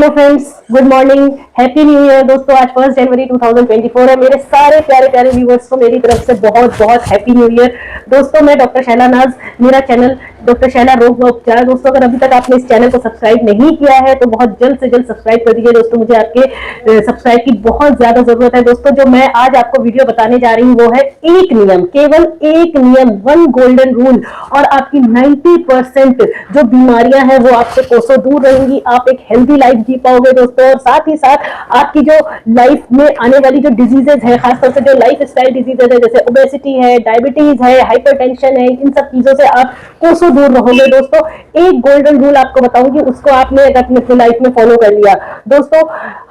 Hello friends, good morning, happy new year. दोस्तों आज 1 जनवरी 2024 है। मेरे सारे प्यारे प्यारे व्यूवर्स को मेरी तरफ से बहुत बहुत हैप्पी न्यू ईयर। दोस्तों मैं डॉक्टर शैला नाज, मेरा चैनल डॉक्टर शैला रोग व उपचार। दोस्तों अगर अभी तक आपने इस चैनल को सब्सक्राइब नहीं किया है तो बहुत जल्द से जल्द सब्सक्राइब कर दीजिए। दोस्तों मुझे आपके सब्सक्राइब की बहुत ज्यादा जरूरत है। दोस्तों जो मैं आज आपको वीडियो बताने जा रही हूँ वो है एक नियम, केवल एक नियम, वन गोल्डन रूल, और आपकी 90% जो बीमारियां हैं वो आपसे कोसों दूर रहेंगी। आप एक हेल्दी लाइफ जी पाओगे दोस्तों, और साथ ही साथ आपकी जो लाइफ में आने वाली जो डिजीजेज है, खासतौर से जो लाइफ स्टाइल डिजीजेज है जैसे ओबेसिटी है, डायबिटीज है, हाइपरटेंशन है, इन सब चीजों से आप कोसों दूर रहोगे। दोस्तों एक गोल्डन रूल आपको बताऊंगी, उसको आपने अगर अपनी लाइफ में फॉलो कर लिया। दोस्तों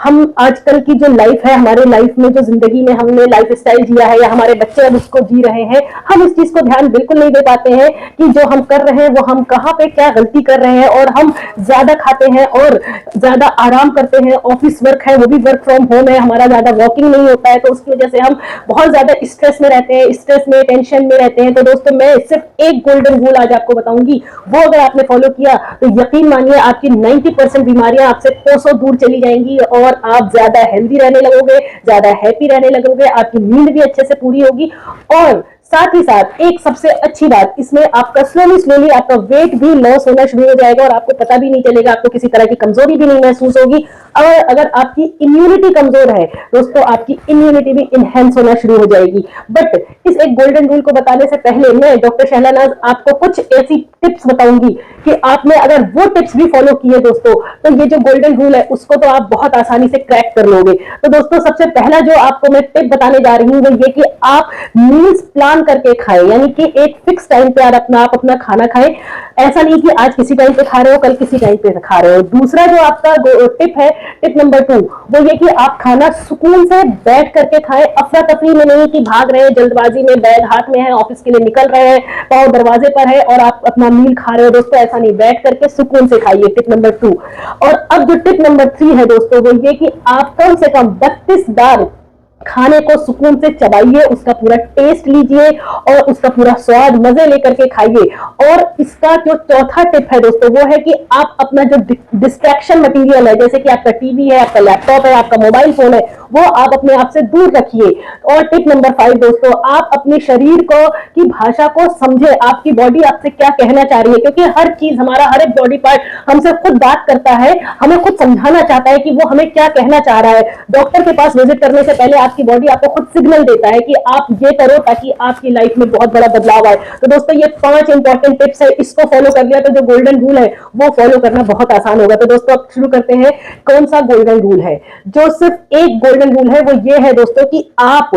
हम आजकल की जो लाइफ है, हमारे लाइफ में जो जिंदगी में हमने लाइफ स्टाइल जिया है या हमारे बच्चे अब उसको जी रहे हैं, हम इस चीज को ध्यान बिल्कुल नहीं दे पाते हैं कि जो हम कर रहे हैं वो हम कहाँ पे क्या गलती कर रहे हैं। और हम ज्यादा खाते हैं और ज्यादा आराम करते हैं, ऑफिस वर्क है वो भी वर्क फ्रॉम होम है, हमारा ज्यादा वॉकिंग नहीं होता है, तो उसकी वजह से हम बहुत ज्यादा स्ट्रेस में रहते हैं, स्ट्रेस में टेंशन में रहते हैं। तो दोस्तों मैं सिर्फ एक गोल्डन रूल आज आपको बताऊंगी, वो अगर आपने फॉलो किया तो यकीन मानिए आपकी 90% बीमारियां आपसे कोसों दूर चली जाएंगी और आप ज्यादा हेल्दी रहने लगोगे, ज्यादा हैप्पी रहने लगोगे, आपकी नींद भी अच्छे से पूरी होगी। और साथ ही साथ एक सबसे अच्छी बात, इसमें आपका स्लोली आपका वेट भी लॉस होना शुरू हो जाएगा और आपको पता भी नहीं चलेगा, आपको किसी तरह की कमजोरी भी नहीं महसूस होगी। और अगर आपकी इम्यूनिटी कमजोर है दोस्तों, आपकी इम्यूनिटी भी इनहेंस होना शुरू हो जाएगी। बट इस एक गोल्डन रूल को बताने से पहले मैं डॉक्टर शैला नाज आपको कुछ ऐसी टिप्स बताऊंगी कि आपने अगर वो टिप्स भी फॉलो किए दोस्तों तो ये जो गोल्डन रूल है उसको तो आप बहुत आसानी से क्रैक कर लोगे। तो दोस्तों सबसे पहला जो आपको मैं टिप बताने जा रही हूँ वो ये कि आप मील्स प्लान करके खाएं, यानी कि एक फिक्स टाइम पे आप अपना खाना खाएं। ऐसा नहीं कि आज किसी टाइम पे खा रहे हो, कल किसी टाइम पे खा रहे हो। दूसरा जो आपका टिप है, टिप नंबर 2, वो ये कि आप खाना सुकून से बैठ करके खाएं, अफरा तफरी में नहीं कि भाग रहे हैं, जल्दबाजी में, बैग हाथ में है, ऑफिस के लिए निकल रहे हैं, पाँव दरवाजे पर है और आप अपना मील खा रहे हो। दोस्तों ऐसा नहीं, बैठ करके सुकून से खाइए, टिप नंबर 2। और अब जो टिप नंबर 3 है दोस्तों वो ये कि आप कम से कम 32 बार खाने को सुकून से चबाइए, उसका पूरा टेस्ट लीजिए और उसका पूरा स्वाद मजे लेकर के खाइए। और इसका जो चौथा टिप है दोस्तों वो है कि आप अपना जो डिस्ट्रैक्शन मटेरियल है, जैसे कि आपका टीवी है, आपका लैपटॉप है, आपका मोबाइल फोन है, वो आप अपने आप से दूर रखिए। और टिप नंबर 5 दोस्तों, आप अपने शरीर को की भाषा को समझे, आपकी बॉडी आपसे क्या कहना चाह रही है, क्योंकि हर चीज, हमारा हर एक बॉडी पार्ट हमसे खुद बात करता है, हमें खुद समझाना चाहता है कि वो हमें क्या कहना चाह रहा है। डॉक्टर के पास विजिट करने से पहले आपकी बॉडी आपको खुद सिग्नल देता है कि आप ये करो ताकि आपकी लाइफ में बहुत बड़ा बदलाव आए। तो दोस्तों ये 5 इंपॉर्टेंट टिप्स है, इसको फॉलो कर लिया तो जो गोल्डन रूल है वो फॉलो करना बहुत आसान होगा। तो दोस्तों अब शुरू करते हैं। कौन सा गोल्डन रूल है? जो सिर्फ एक गोल्डन रूल है वो ये है दोस्तों कि आप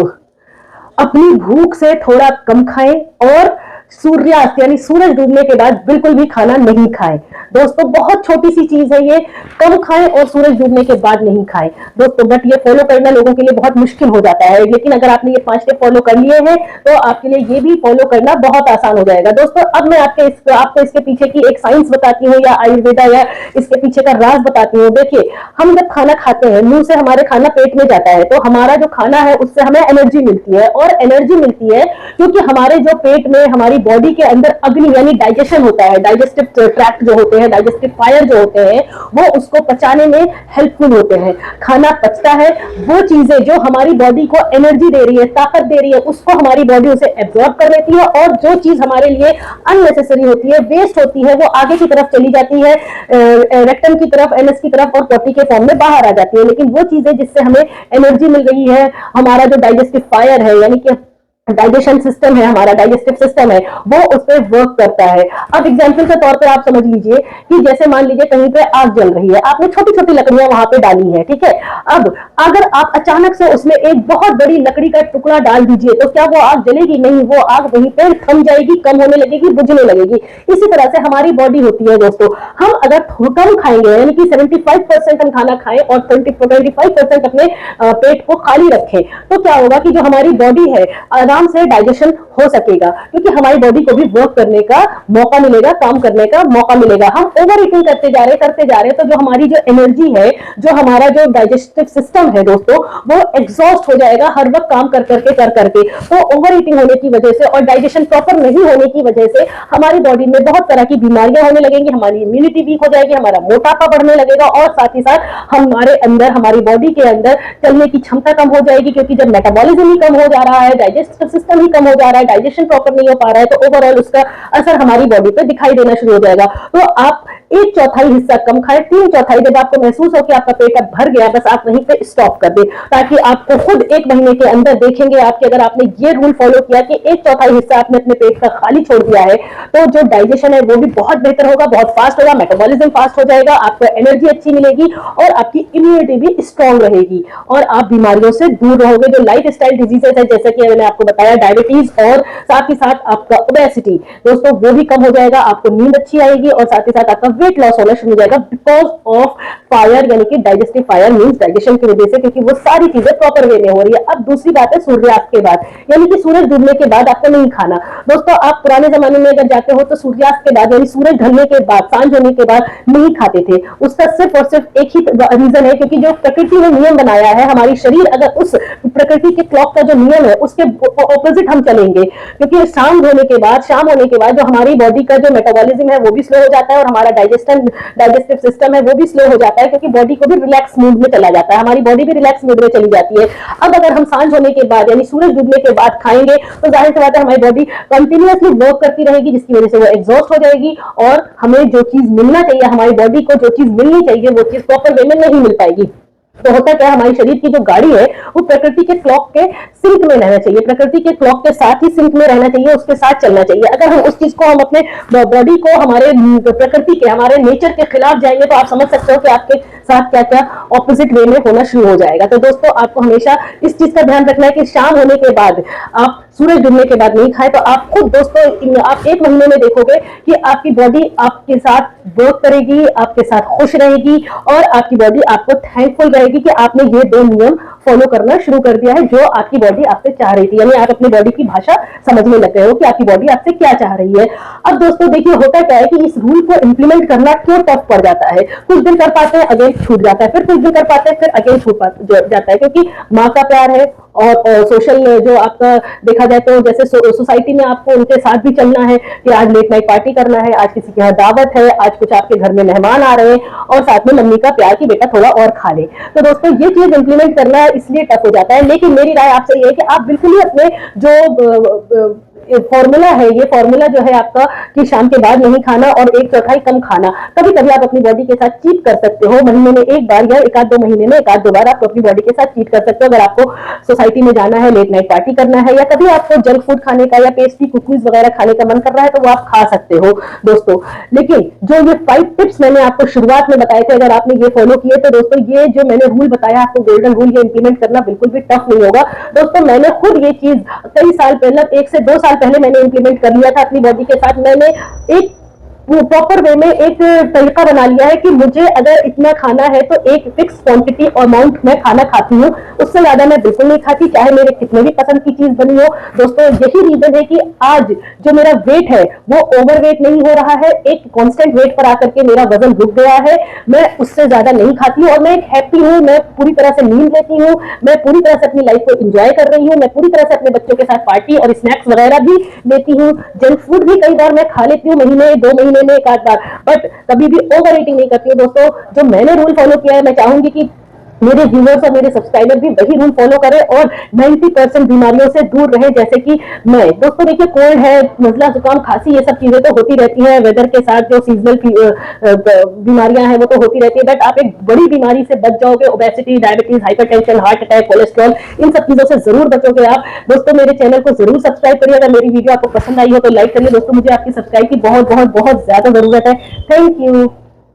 अपनी भूख से थोड़ा कम खाएं और सूर्यास्त यानी सूरज डूबने के बाद बिल्कुल भी खाना नहीं खाएं। दोस्तों बहुत छोटी सी चीज है ये, कम खाएं और सूरज डूबने के बाद नहीं खाएं दोस्तों। बट ये फॉलो करना लोगों के लिए बहुत मुश्किल हो जाता है, लेकिन अगर आपने ये 5 स्टेप फॉलो कर लिए हैं तो आपके लिए ये भी फॉलो करना बहुत आसान हो जाएगा। दोस्तों अब मैं आपको इसके पीछे की एक साइंस बताती हूँ या आयुर्वेदा या इसके पीछे का राज बताती हूँ। देखिए हम जब खाना खाते हैं, मुंह से हमारे खाना पेट में जाता है, तो हमारा जो खाना है उससे हमें एनर्जी मिलती है, और एनर्जी मिलती है क्योंकि हमारे जो पेट में, हमारी बॉडी के अंदर अग्नि यानी डाइजेशन होता है, डाइजेस्टिव ट्रैक्ट जो होते हैं, डाइजेस्टिव फायर जो होते हैं, वो उसको पचाने में हेल्पफुल होते हैं। खाना पचता है, वो चीजें जो हमारी बॉडी को एनर्जी दे रही है, ताकत दे रही है, उसको हमारी बॉडी उसे एब्जॉर्ब कर लेती है, और जो चीज हमारे लिए अननेसेसरी होती है, वेस्ट होती है, वो आगे की तरफ चली जाती है, रेक्टम की तरफ, एनएस की तरफ, और पॉटी के फॉर्म में बाहर आ जाती है। लेकिन वो चीजें जिससे हमें एनर्जी मिल रही है, हमारा जो डाइजेस्टिव फायर है यानी कि डाइजेशन सिस्टम है, हमारा डाइजेस्टिव सिस्टम है, वो उस पर वर्क करता है। अब एग्जांपल के तौर पे आप समझ लीजिए कि जैसे मान लीजिए कहीं पे आग जल रही है, आपने छोटी छोटी लकड़ियां वहां पे डाली है, ठीक है। अब अगर आप अचानक से उसमें एक बहुत बड़ी लकड़ी का टुकड़ा डाल दीजिए तो क्या वो आग जलेगी? नहीं, वो आग वहीं पे थम जाएगी, कम होने लगेगी, बुझने लगेगी। इसी तरह से हमारी बॉडी होती है दोस्तों। हम अगर कम खाएंगे यानी कि 75% हम खाना खाएं और 25% अपने पेट को खाली रखें, तो क्या होगा कि जो हमारी बॉडी है, आराम से डाइजेशन हो सकेगा, क्योंकि हमारी बॉडी को भी वर्क करने का मौका मिलेगा, काम करने का मौका मिलेगा। हम ओवर ईटिंग करते जा रहे तो जो हमारी जो एनर्जी है, जो हमारा जो डाइजेस्टिव सिस्टम है दोस्तों, वो एग्जॉस्ट हो जाएगा हर वक्त काम कर करके। तो ओवर ईटिंग होने की वजह से और डाइजेशन प्रॉपर नहीं होने की वजह से हमारी बॉडी में बहुत तरह की बीमारियां होने लगेंगी, हमारी इम्यूनिटी वीक हो जाएगी, हमारा मोटापा बढ़ने लगेगा और साथ ही साथ हमारे अंदर, हमारी बॉडी के अंदर चलने की क्षमता कम हो जाएगी, क्योंकि जब मेटाबॉलिज्म ही कम हो जा रहा है, डाइजेस्टिव सिस्टम ही कम हो जा रहा है, डाइजेशन प्रॉपर नहीं हो पा रहा है, तो ओवरऑल उसका असर हमारी बॉडी पे दिखाई देना शुरू हो जाएगा। तो आप 1/4 हिस्सा कम खाएं, 3/4 जब आपको महसूस हो कि आपका पेट अब भर गया, बस आप वहीं पे स्टॉप कर दें, ताकि आपको खुद 1 महीने के अंदर देखेंगे आपके, अगर आपने ये रूल फॉलो किया कि 1/4 हिस्सा आपने अपने पेट का खाली छोड़ दिया है, तो जो डाइजेशन है वो भी बहुत बेहतर होगा, बहुत फास्ट होगा, मेटाबॉलिज्म फास्ट हो जाएगा, आपको एनर्जी अच्छी मिलेगी और आपकी इम्यूनिटी भी स्ट्रांग रहेगी और आप बीमारियों से दूर रहोगे। जो लाइफ स्टाइल डिजीजेस है, जैसे कि मैंने आपको बताया, डायबिटीज और साथ ही साथ आपका ओबेसिटी दोस्तों, वो भी कम हो जाएगा, आपको नींद अच्छी आएगी और साथ ही साथ आपका वेट लॉस होना शुरू हो जाएगा, बिकॉज ऑफ फायर, यानी कि डाइजेस्टिव फायर मींस डाइजेशन की वजह से, क्योंकि वो सारी चीजें प्रॉपर वे में हो रही है। अब दूसरी बात है सूर्यास्त के बाद, यानी कि सूरज डूबने के बाद आपको नहीं खाना। दोस्तों, आप पुराने जमाने में अगर जाते हो तो सूर्यास्त के बाद, यानी सूरज ढलने के बाद, सांझ होने के बाद नहीं खाते थे। उसका सिर्फ और सिर्फ एक ही रीजन है, क्योंकि जो प्रकृति ने नियम बनाया है, हमारी शरीर अगर उस प्रकृति के क्लॉक का जो नियम है उसके ऑपोजिट हम चलेंगे, क्योंकि शाम होने के बाद जो हमारी बॉडी का जो मेटाबॉलिज्म है वो भी स्लो हो जाता है और हमारा डाइजेस्टिव सिस्टम है वो भी स्लो हो जाता है, क्योंकि बॉडी को भी रिलैक्स मूड में चला जाता है, हमारी बॉडी भी रिलैक्स मूड में चली जाती है। अब अगर हम सांझ होने के बाद यानी सूरज डूबने के बाद खाएंगे तो जाहिर सी बात है हमारी बॉडी कंटिन्यूअसली वर्क करती रहेगी, जिसकी वजह से वो एग्जॉस्ट हो जाएगी और हमें जो चीज मिलना चाहिए, हमारी बॉडी को जो चीज मिलनी चाहिए वो चीज प्रॉपर वे में नहीं मिल पाएगी। तो होता क्या है, हमारी शरीर की जो गाड़ी है वो प्रकृति के क्लॉक के सिंक में रहना चाहिए, प्रकृति के क्लॉक के साथ ही सिंक में रहना चाहिए, उसके साथ चलना चाहिए। अगर हम उस चीज को, हम अपने बॉडी को हमारे प्रकृति के, हमारे नेचर के खिलाफ जाएंगे तो आप समझ सकते हो कि आपके साथ क्या क्या ऑपोजिट वे में होना शुरू हो जाएगा। तो दोस्तों, आपको हमेशा इस चीज का ध्यान रखना है कि शाम होने के बाद, आप सूरज डूबने के बाद नहीं खाए, तो आप खुद दोस्तों आप 1 महीने में देखोगे कि आपकी बॉडी आपके साथ वर्क करेगी, आपके साथ खुश रहेगी और आपकी बॉडी आपको थैंकफुल रहेगी कि आपने ये 2 नियम फॉलो करना शुरू कर दिया है जो आपकी बॉडी आपसे चाह रही थी, यानी आप अपनी बॉडी की भाषा समझने लग गए हो कि आपकी बॉडी आपसे क्या चाह रही है। अब दोस्तों देखिए, होता क्या है कि इस रूल को इंप्लीमेंट करना क्यों टफ पड़ जाता है, कुछ दिन कर पाते हैं, अगेन छूट जाता है, फिर कुछ दिन कर पाते हैं, फिर अगेन छूट जाता है, क्योंकि माँ का प्यार है और सोशल जो आपका देखा जाए तो जैसे सोसाइटी में आपको उनके साथ भी चलना है कि आज लेट नाइट पार्टी करना है, आज किसी के यहाँ दावत है, आज कुछ आपके घर में मेहमान आ रहे हैं और साथ में मम्मी का प्यार की बेटा थोड़ा और खा ले। तो दोस्तों, ये चीज इंप्लीमेंट करना इसलिए टफ हो जाता है, लेकिन मेरी राय आपसे ये है कि आप बिल्कुल ही अपने जो फॉर्मूला है, ये फॉर्मूला जो है आपका कि शाम के बाद नहीं खाना और 1/4 कम खाना, कभी कभी आप अपनी बॉडी के साथ चीट कर सकते हो, महीने में 1 बार या 1-2 महीने में 1-2 बार आप अपनी बॉडी के साथ चीट कर सकते हो। अगर आपको सोसाइटी में जाना है, लेट नाइट पार्टी करना है या कभी आपको जंक फूड खाने का या पेस्ट्री कुकीज वगैरह खाने का मन कर रहा है तो वो आप खा सकते हो दोस्तों। लेकिन जो ये 5 टिप्स मैंने आपको शुरुआत में बताए थे, अगर आपने ये फॉलो किए तो दोस्तों ये जो मैंने रूल बताया आपको, गोल्डन रूल, ये इंप्लीमेंट करना बिल्कुल भी टफ नहीं होगा दोस्तों। मैंने खुद ये चीज कई साल पहले, 1 से 2 साल पहले मैंने इंप्लीमेंट कर लिया था अपनी बॉडी के साथ। मैंने एक प्रॉपर वे में एक तरीका बना लिया है कि मुझे अगर इतना खाना है तो एक फिक्स क्वांटिटी और अमाउंट में खाना खाती हूँ, उससे ज्यादा मैं बिल्कुल नहीं खाती, चाहे मेरे कितने भी पसंद की चीज बनी हो। दोस्तों, यही रीजन है कि आज जो मेरा वेट है वो ओवरवेट नहीं हो रहा है, एक कांस्टेंट वेट पर आकर के मेरा वजन रुक गया है, मैं उससे ज्यादा नहीं खाती हूँ और मैं एक हैप्पी हूँ, मैं पूरी तरह से नींद लेती हूँ, मैं पूरी तरह से अपनी लाइफ को एंजॉय कर रही हूँ, मैं पूरी तरह से अपने बच्चों के साथ पार्टी और स्नैक्स वगैरह भी लेती हूँ, जंक फूड भी कई बार मैं खा लेती हूँ, महीने 2 महीने में 1 आध बार, बट कभी भी ओवर ईटिंग नहीं करती हूँ। दोस्तों, जो मैंने रूल फॉलो किया है, मैं चाहूंगी कि मेरे व्यूअर्स और मेरे सब्सक्राइबर भी वही रूल फॉलो करें और 90% बीमारियों से दूर रहे, जैसे कि मैं। दोस्तों देखिए, कोल्ड है, नजला, जुकाम, खांसी, ये सब चीजें तो होती रहती हैं, वेदर के साथ जो सीजनल बीमारियां हैं वो तो होती रहती है, बट आप एक बड़ी बीमारी से बच जाओगे, obesity, diabetes, hypertension, heart attack, cholesterol, इन सब चीजों से जरूर बचोगे आप। दोस्तों, मेरे चैनल को जरूर सब्सक्राइब करिए, अगर मेरी वीडियो आपको पसंद आई हो तो लाइक करिए। दोस्तों, मुझे आपकी सब्सक्राइब की बहुत बहुत बहुत ज्यादा जरूरत है। Thank you.